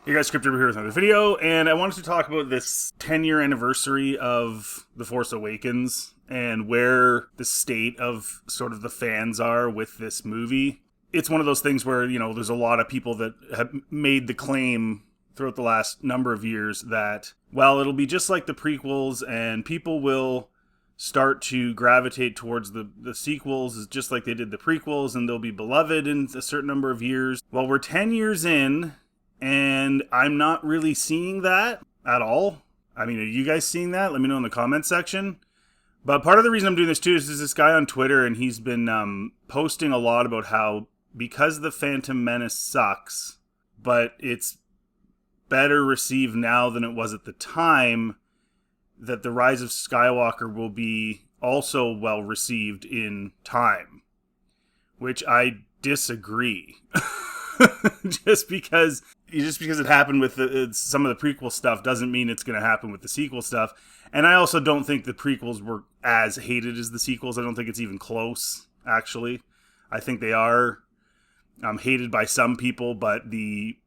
Hey guys, Scripted here with another video, and I wanted to talk about this 10-year anniversary of The Force Awakens and where the state of sort of the fans are with this movie. It's one of those things where, there's a lot of people that have made the claim throughout the last number of years that, well, it'll be just like the prequels and people will start to gravitate towards the sequels just like they did the prequels, and they'll be beloved in a certain number of years. Well, we're 10 years in, and I'm not really seeing that at all. I mean, are you guys seeing that? Let me know in the comments section. But part of the reason I'm doing this too is there's this guy on Twitter, and he's been posting a lot about how because The Phantom Menace sucks, but it's better received now than it was at the time, that The Rise of Skywalker will be also well received in time. Which I disagree. just because it happened with some of the prequel stuff doesn't mean it's going to happen with the sequel stuff. And I also don't think the prequels were as hated as the sequels. I don't think it's even close, actually. I think they are hated by some people, but the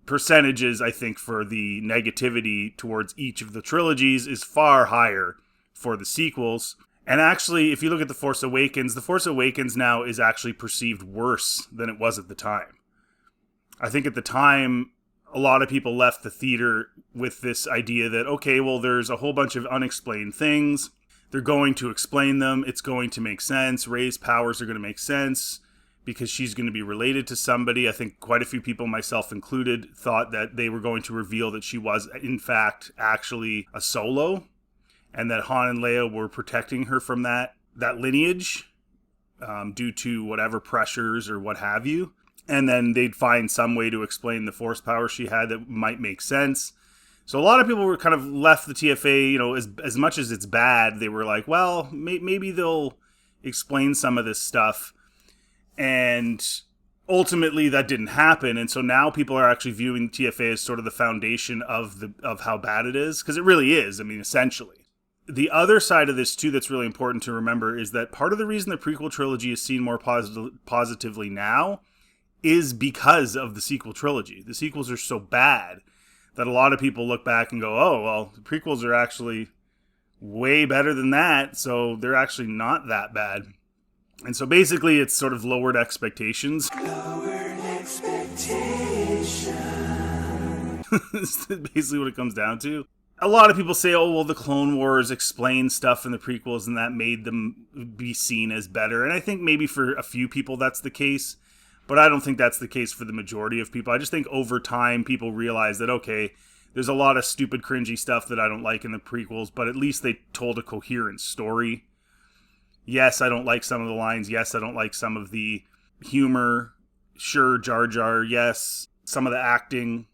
percentages, I think, for the negativity towards each of the trilogies is far higher for the sequels. And actually, if you look at The Force Awakens now is actually perceived worse than it was at the time. I think at the time, a lot of people left the theater with this idea that, okay, well, there's a whole bunch of unexplained things. They're going to explain them. It's going to make sense. Rey's powers are going to make sense because she's going to be related to somebody. I think quite a few people, myself included, thought that they were going to reveal that she was, in fact, actually a Solo, and that Han and Leia were protecting her from that lineage due to whatever pressures or what have you. And then they'd find some way to explain the force power she had that might make sense. So a lot of people were kind of left the TFA, as much as it's bad, they were like, well, maybe they'll explain some of this stuff. And ultimately that didn't happen. And so now people are actually viewing the TFA as sort of the foundation of how bad it is. Because it really is, essentially. The other side of this, too, that's really important to remember is that part of the reason the prequel trilogy is seen more positively now is because of the sequel trilogy. The sequels are so bad that a lot of people look back and go, oh, well, the prequels are actually way better than that, so they're actually not that bad. And so basically it's sort of lowered expectations. Lowered expectations. That's basically what it comes down to. A lot of people say, oh, well, the Clone Wars explained stuff in the prequels and that made them be seen as better. And I think maybe for a few people that's the case. But I don't think that's the case for the majority of people. I just think over time people realize that, okay, there's a lot of stupid, cringy stuff that I don't like in the prequels, but at least they told a coherent story. Yes, I don't like some of the lines. Yes, I don't like some of the humor. Sure, Jar Jar, yes. Some of the acting,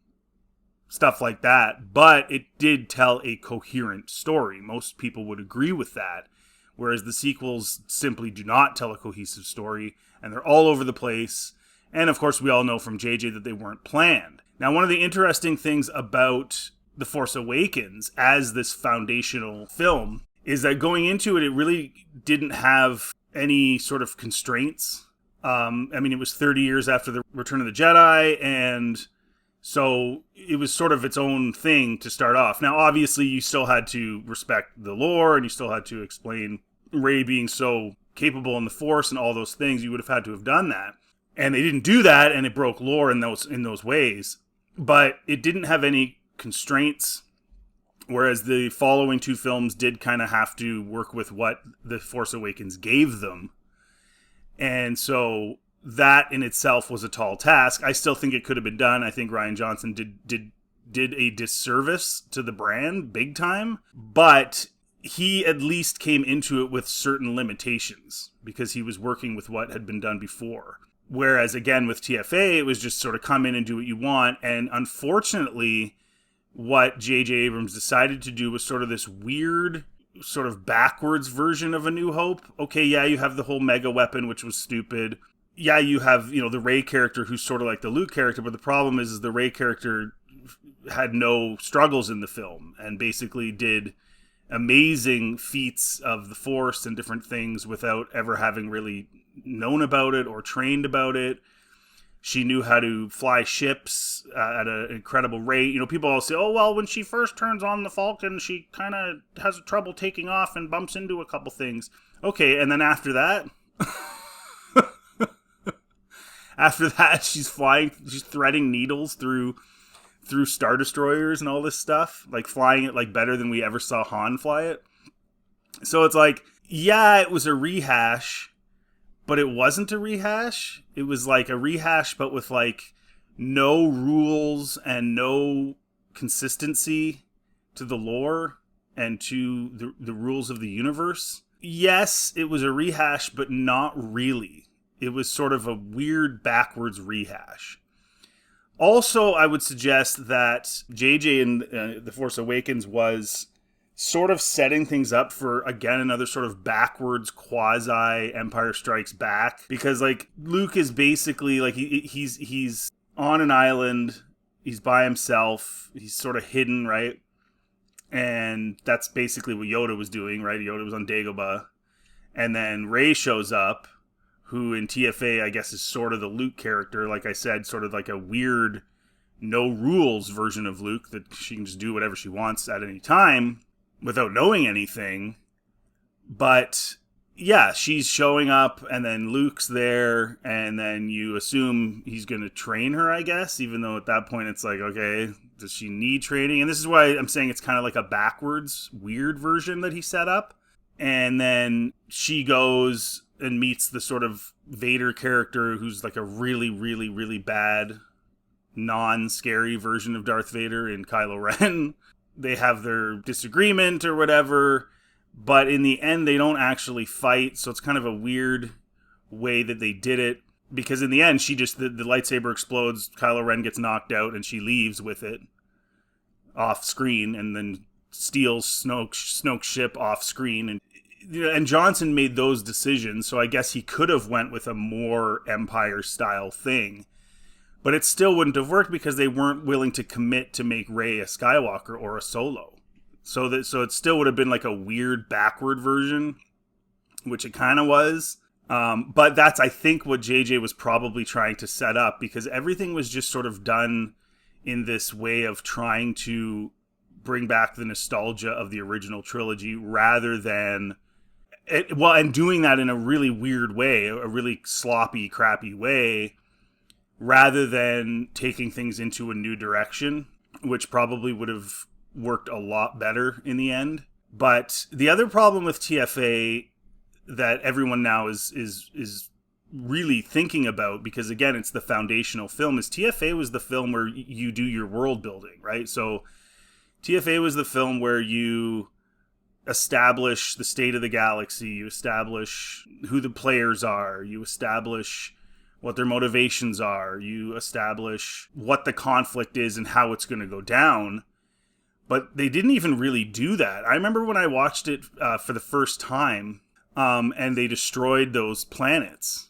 stuff like that. But it did tell a coherent story. Most people would agree with that. Whereas the sequels simply do not tell a cohesive story, and they're all over the place. And of course, we all know from JJ that they weren't planned. Now, one of the interesting things about The Force Awakens as this foundational film is that going into it, it really didn't have any sort of constraints. It was 30 years after the Return of the Jedi, and so it was sort of its own thing to start off. Now, obviously, you still had to respect the lore, and you still had to explain Rey being so capable in the Force and all those things. You would have had to have done that. And they didn't do that, and it broke lore in those ways. But it didn't have any constraints, whereas the following two films did kind of have to work with what The Force Awakens gave them. And so that in itself was a tall task. I still think it could have been done. I think Rian Johnson did a disservice to the brand, big time. But he at least came into it with certain limitations, because he was working with what had been done before. Whereas, again, with TFA, it was just sort of come in and do what you want. And unfortunately, what J.J. Abrams decided to do was sort of this weird, sort of backwards version of A New Hope. Okay, yeah, you have the whole mega weapon, which was stupid. Yeah, you have, the Rey character who's sort of like the Luke character. But the problem is the Rey character had no struggles in the film and basically did amazing feats of the Force and different things without ever having really known about it or trained about it. She knew how to fly ships at an incredible rate. You know, people all say, oh, well, when she first turns on the Falcon, she kind of has trouble taking off and bumps into a couple things. Okay, and then after that, she's threading needles through Star Destroyers and all this stuff, like flying it like better than we ever saw Han fly it. So it's like, yeah, it was a rehash, but it wasn't a rehash. It was like a rehash, but with like no rules and no consistency to the lore and to the rules of the universe. Yes, it was a rehash, but not really. It was sort of a weird backwards rehash. Also, I would suggest that JJ in The Force Awakens was sort of setting things up for, again, another sort of backwards quasi Empire Strikes Back, because like Luke is basically like he's on an island, he's by himself, he's sort of hidden, right? And that's basically what Yoda was doing, right? Yoda was on Dagobah, and then Rey shows up, who in TFA I guess is sort of the Luke character, like I said, sort of like a weird no rules version of Luke that she can just do whatever she wants at any time without knowing anything. But yeah, she's showing up, and then Luke's there, and then you assume he's going to train her, I guess, even though at that point it's like, okay, does she need training? And this is why I'm saying it's kind of like a backwards, weird version that he set up. And then she goes and meets the sort of Vader character who's like a really, really, really bad, non-scary version of Darth Vader in Kylo Ren. They have their disagreement or whatever, but in the end they don't actually fight, so it's kind of a weird way that they did it, because in the end she just, the lightsaber explodes, Kylo Ren gets knocked out, and she leaves with it off screen, and then steals Snoke's ship off screen, and Johnson made those decisions, so I guess he could have went with a more Empire-style thing. But it still wouldn't have worked because they weren't willing to commit to make Rey a Skywalker or a Solo. So it still would have been like a weird backward version, which it kind of was. But that's, I think, what JJ was probably trying to set up, because everything was just sort of done in this way of trying to bring back the nostalgia of the original trilogy rather than... and doing that in a really weird way, a really sloppy, crappy way, rather than taking things into a new direction, which probably would have worked a lot better in the end. But the other problem with TFA that everyone now is really thinking about, because again, it's the foundational film, is TFA was the film where you do your world building, right? So TFA was the film where you establish the state of the galaxy, you establish who the players are, you establish what their motivations are, you establish what the conflict is and how it's going to go down. But they didn't even really do that. I remember when I watched it for the first time, and they destroyed those planets,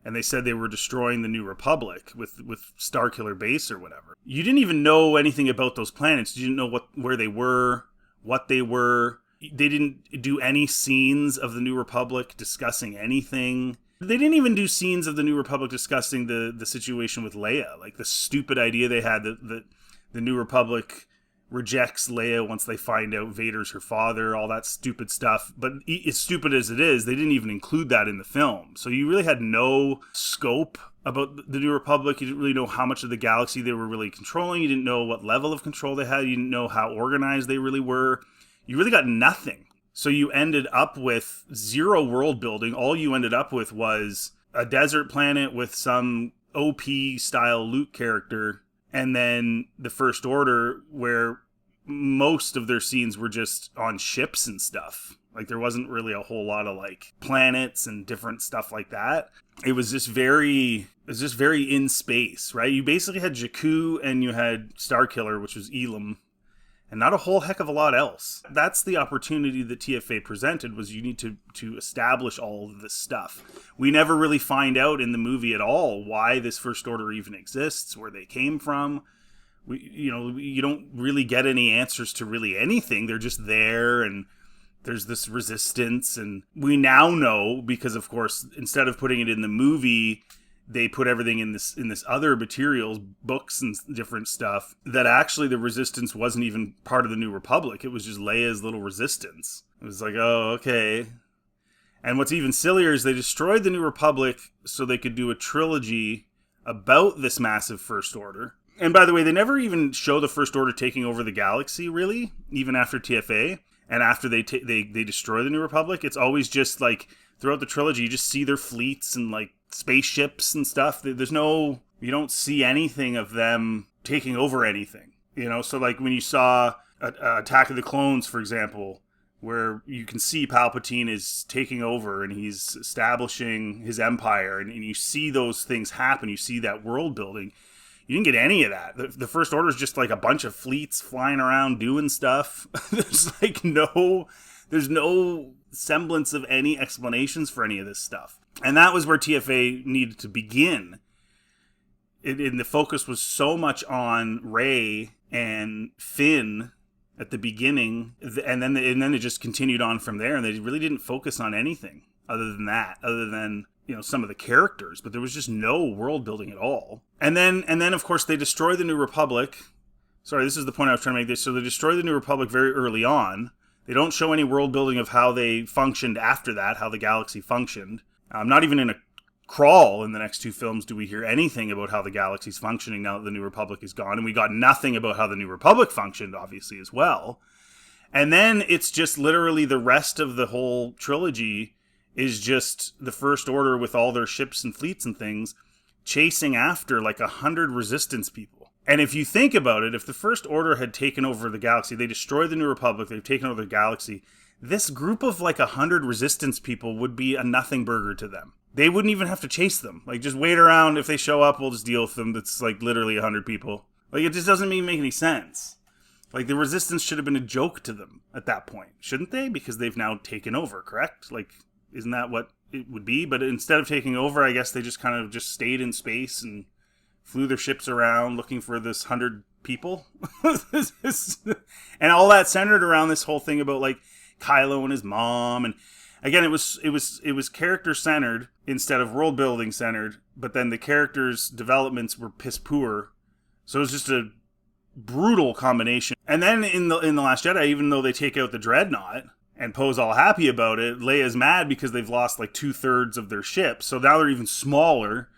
and they said they were destroying the New Republic with Starkiller Base or whatever. You didn't even know anything about those planets. You didn't know where they were, what they were. They didn't do any scenes of the New Republic discussing anything. They didn't even do scenes of the New Republic discussing the situation with Leia, like the stupid idea they had that the New Republic rejects Leia once they find out Vader's her father, all that stupid stuff. But as stupid as it is, they didn't even include that in the film. So you really had no scope about the New Republic. You didn't really know how much of the galaxy they were really controlling. You didn't know what level of control they had. You didn't know how organized they really were. You really got nothing. So you ended up with zero world building. All you ended up with was a desert planet with some OP-style Luke character, and then the First Order, where most of their scenes were just on ships and stuff. Like, there wasn't really a whole lot of, like, planets and different stuff like that. It was just very in space, right? You basically had Jakku and you had Starkiller, which was Elam, and not a whole heck of a lot else. That's the opportunity that TFA presented, was you need to establish all of this stuff. We never really find out in the movie at all why this First Order even exists, where they came from. You don't really get any answers to really anything. They're just there, and there's this resistance. And we now know, because of course, instead of putting it in the movie, they put everything in this other materials, books and different stuff, that actually the Resistance wasn't even part of the New Republic. It was just Leia's little resistance. It was like, oh, okay. And what's even sillier is they destroyed the New Republic so they could do a trilogy about this massive First Order. And by the way, they never even show the First Order taking over the galaxy, really, even after TFA. And after they destroy the New Republic, it's always just like, throughout the trilogy, you just see their fleets and like spaceships and stuff. You don't see anything of them taking over anything. You know, so like when you saw Attack of the Clones, for example, where you can see Palpatine is taking over and he's establishing his empire, and you see those things happen, you see that world building. You didn't get any of that. The First Order is just like a bunch of fleets flying around doing stuff. There's no semblance of any explanations for any of this stuff. And that was where TFA needed to begin. And the focus was so much on Rey and Finn at the beginning, and then it just continued on from there, and they really didn't focus on anything other than some of the characters, but there was just no world building at all. And then of course they destroy the New Republic. Sorry, this is the point I was trying to make. So they destroy the New Republic very early on. They don't show any world building of how they functioned after that, how the galaxy functioned. Not even in a crawl in the next two films do we hear anything about how the galaxy's functioning now that the New Republic is gone. And we got nothing about how the New Republic functioned, obviously, as well. And then it's just literally the rest of the whole trilogy is just the First Order with all their ships and fleets and things chasing after like 100 Resistance people. And if you think about it, if the First Order had taken over the galaxy, they destroyed the New Republic, they've taken over the galaxy, this group of like 100 Resistance people would be a nothing burger to them. They wouldn't even have to chase them. Like, just wait around. If they show up, we'll just deal with them. That's like literally 100 people. Like, it just doesn't make any sense. Like, the Resistance should have been a joke to them at that point, shouldn't they? Because they've now taken over, correct? Like, isn't that what it would be? But instead of taking over, I guess they just kind of just stayed in space and flew their ships around looking for this 100 people. And all that centered around this whole thing about like Kylo and his mom. And again, it was character centered instead of world building centered. But then the characters' developments were piss poor. So it was just a brutal combination. And then in the Last Jedi, even though they take out the Dreadnought, and Poe's all happy about it, Leia's mad because they've lost like 2/3 of their ships. So now they're even smaller.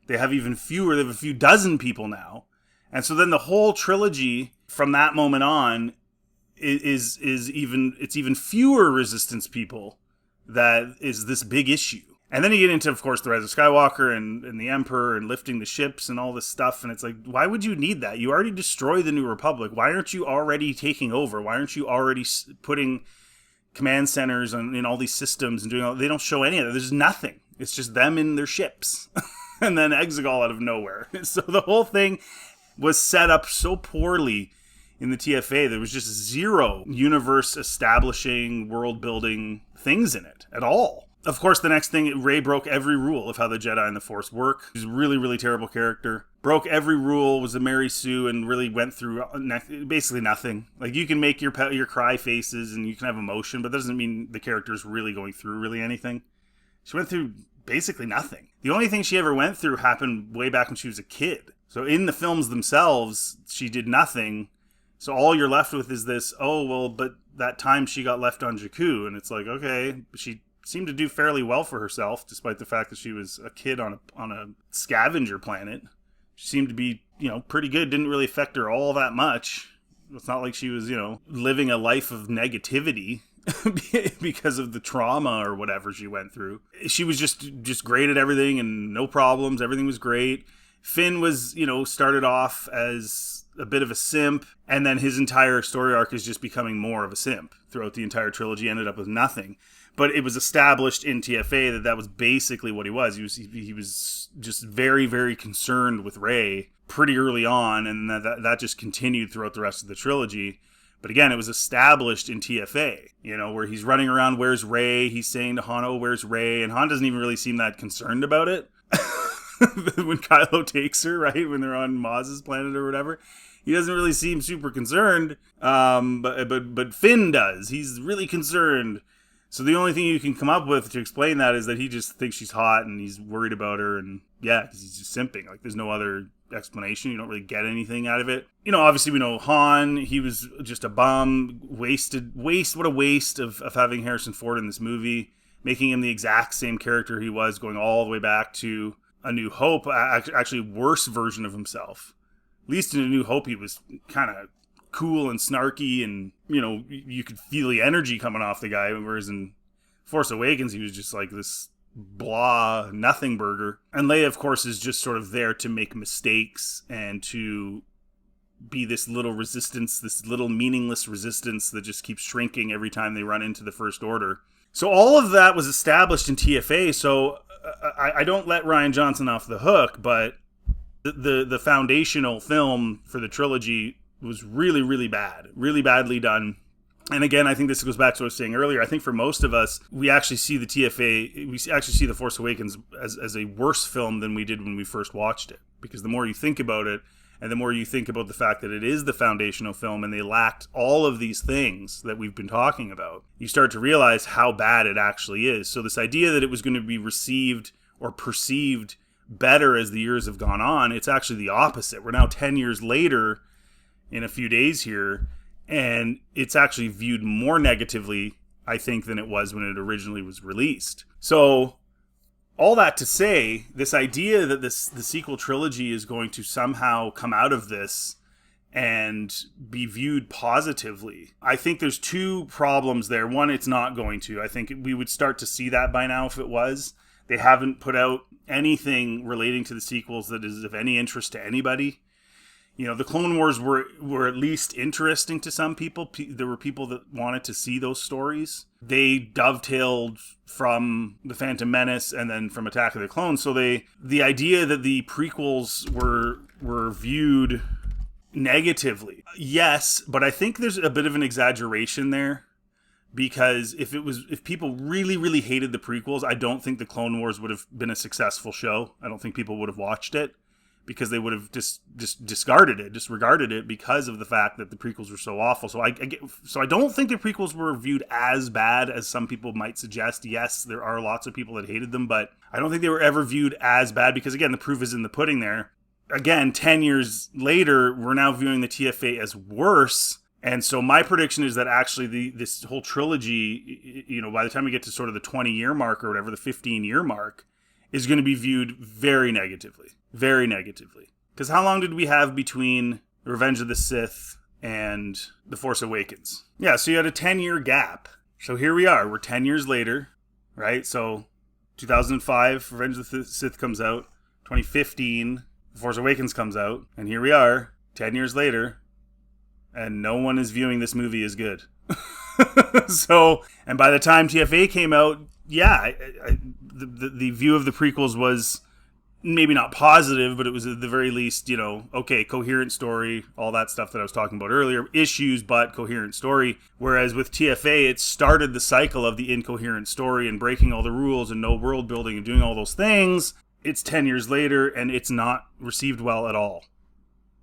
They have even fewer. They have a few dozen people now. And so then the whole trilogy from that moment on is even fewer Resistance people. That is this big issue. And then you get into, of course, the Rise of Skywalker and the Emperor and lifting the ships and all this stuff. And it's like, why would you need that? You already destroyed the New Republic. Why aren't you already taking over? Why aren't you already putting command centers in all these systems and doing all? They don't show any of that. There's nothing. It's just them in their ships. And then Exegol out of nowhere. So the whole thing was set up so poorly in the TFA. There was just zero universe establishing, world building things in it at all. Of course, the next thing, Rey broke every rule of how the Jedi and the Force work. She's a really, really terrible character. Broke every rule, was a Mary Sue, and really went through basically nothing. Like, you can make your cry faces and you can have emotion, but that doesn't mean the character's really going through really anything. She went through basically nothing. The only thing she ever went through happened way back when she was a kid. So in the films themselves, she did nothing. So all you're left with is this, oh, well, but that time she got left on Jakku. And it's like, okay, she seemed to do fairly well for herself, despite the fact that she was a kid on a scavenger planet. She seemed to be, pretty good. Didn't really affect her all that much. It's not like she was, living a life of negativity because of the trauma or whatever she went through. She was just great at everything and no problems. Everything was great. Finn was, started off as a bit of a simp, and then his entire story arc is just becoming more of a simp throughout the entire trilogy. Ended up with nothing. But it was established in TFA that was basically what he was. He was just very, very concerned with Rey pretty early on, and that just continued throughout the rest of the trilogy. But again, it was established in TFA, where he's running around, where's Rey? He's saying to Han, oh, where's Rey? And Han doesn't even really seem that concerned about it. When Kylo takes her, right? When they're on Maz's planet or whatever. He doesn't really seem super concerned. But Finn does. He's really concerned. So the only thing you can come up with to explain that is that he just thinks she's hot and he's worried about her, and yeah, because he's just simping. Like, there's no other explanation. You don't really get anything out of it. You know, obviously we know Han, he was just a bum, what a waste of having Harrison Ford in this movie, making him the exact same character he was going all the way back to A New Hope, actually worse version of himself. At least in A New Hope he was kind of cool and snarky, and you know, you could feel the energy coming off the guy, whereas in Force Awakens he was just like this blah nothing burger. And Leia, of course, is just sort of there to make mistakes and to be this little resistance, this little meaningless resistance that just keeps shrinking every time they run into the First Order. So all of that was established in TFA, so I don't let Rian Johnson off the hook, but the foundational film for the trilogy was really, really bad. Really badly done. And again, I think this goes back to what I was saying earlier. I think for most of us, we actually see the TFA, we actually see The Force Awakens as a worse film than we did when we first watched it. Because the more you think about it, and the more you think about the fact that it is the foundational film and they lacked all of these things that we've been talking about, you start to realize how bad it actually is. So this idea that it was going to be received or perceived better as the years have gone on, it's actually the opposite. We're now 10 years later in a few days here, and it's actually viewed more negatively, I think, than it was when it originally was released. So all that to say, this idea that the sequel trilogy is going to somehow come out of this and be viewed positively, I think there's two problems there. One, it's not going to. I think we would start to see that by now if it was. They haven't put out anything relating to the sequels that is of any interest to anybody. You know, the Clone Wars were at least interesting to some people. There were people that wanted to see those stories. They dovetailed from The Phantom Menace and then from Attack of the Clones. So the idea that the prequels were viewed negatively, yes, but I think there's a bit of an exaggeration there. Because if people really, really hated the prequels, I don't think the Clone Wars would have been a successful show. I don't think people would have watched it, because they would have just disregarded it because of the fact that the prequels were so awful. So I don't think the prequels were viewed as bad as some people might suggest. Yes, there are lots of people that hated them, but I don't think they were ever viewed as bad because, again, the proof is in the pudding there. Again, 10 years later, we're now viewing the TFA as worse. And so my prediction is that actually this whole trilogy, you know, by the time we get to sort of the 20-year mark or whatever, the 15-year mark, is going to be viewed very negatively. Very negatively. Because how long did we have between Revenge of the Sith and The Force Awakens? Yeah, so you had a 10-year gap. So here we are. We're 10 years later, right? So 2005, Revenge of the Sith comes out. 2015, The Force Awakens comes out. And here we are, 10 years later, and no one is viewing this movie as good. So, and by the time TFA came out, yeah, the view of the prequels was maybe not positive, but it was at the very least, you know, okay, coherent story, all that stuff that I was talking about earlier, issues, but coherent story. Whereas with TFA, it started the cycle of the incoherent story and breaking all the rules and no world building and doing all those things. It's 10 years later and it's not received well at all.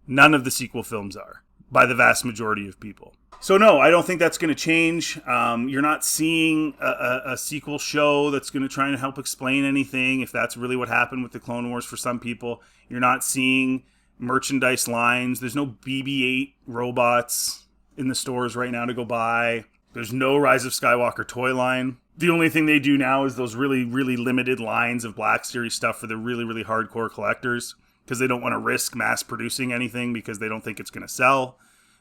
None of the sequel films are, by the vast majority of people. So no, I don't think that's going to change. You're not seeing a sequel show that's going to try and help explain anything, if that's really what happened with the Clone Wars for some people. You're not seeing merchandise lines. There's no BB-8 robots in the stores right now to go buy. There's no Rise of Skywalker toy line. The only thing they do now is those really, really limited lines of Black Series stuff for the really, really hardcore collectors, because they don't want to risk mass producing anything because they don't think it's going to sell.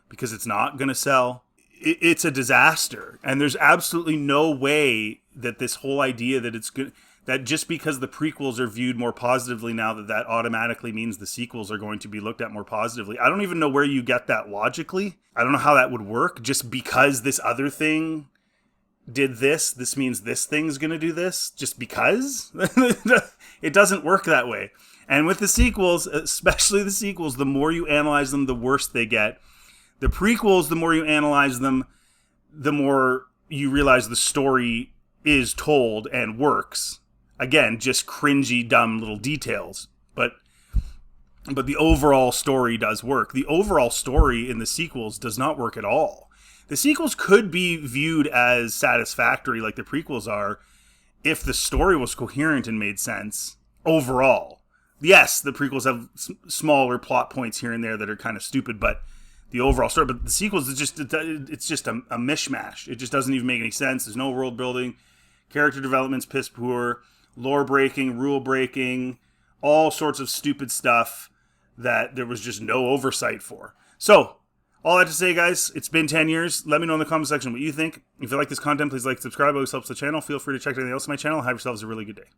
Because it's not going to sell. It's a disaster. And there's absolutely no way that this whole idea that it's good, that just because the prequels are viewed more positively now, that automatically means the sequels are going to be looked at more positively. I don't even know where you get that logically. I don't know how that would work. Just because this other thing did this means this thing's going to do this? Just because? It doesn't work that way. And with the sequels, especially the sequels, the more you analyze them, the worse they get. The prequels, the more you analyze them, the more you realize the story is told and works. Again, just cringy, dumb little details. But but the overall story does work. The overall story in the sequels does not work at all. The sequels could be viewed as satisfactory like the prequels are if the story was coherent and made sense overall. Yes, the prequels have smaller plot points here and there that are kind of stupid, but the overall story, but the sequels, it's just a mishmash. It just doesn't even make any sense. There's no world building. Character development's piss poor. Lore breaking, rule breaking, all sorts of stupid stuff that there was just no oversight for. So, all that to say, guys, it's been 10 years. Let me know in the comment section what you think. If you like this content, please like, subscribe. It always helps the channel. Feel free to check anything else on my channel. Have yourselves a really good day.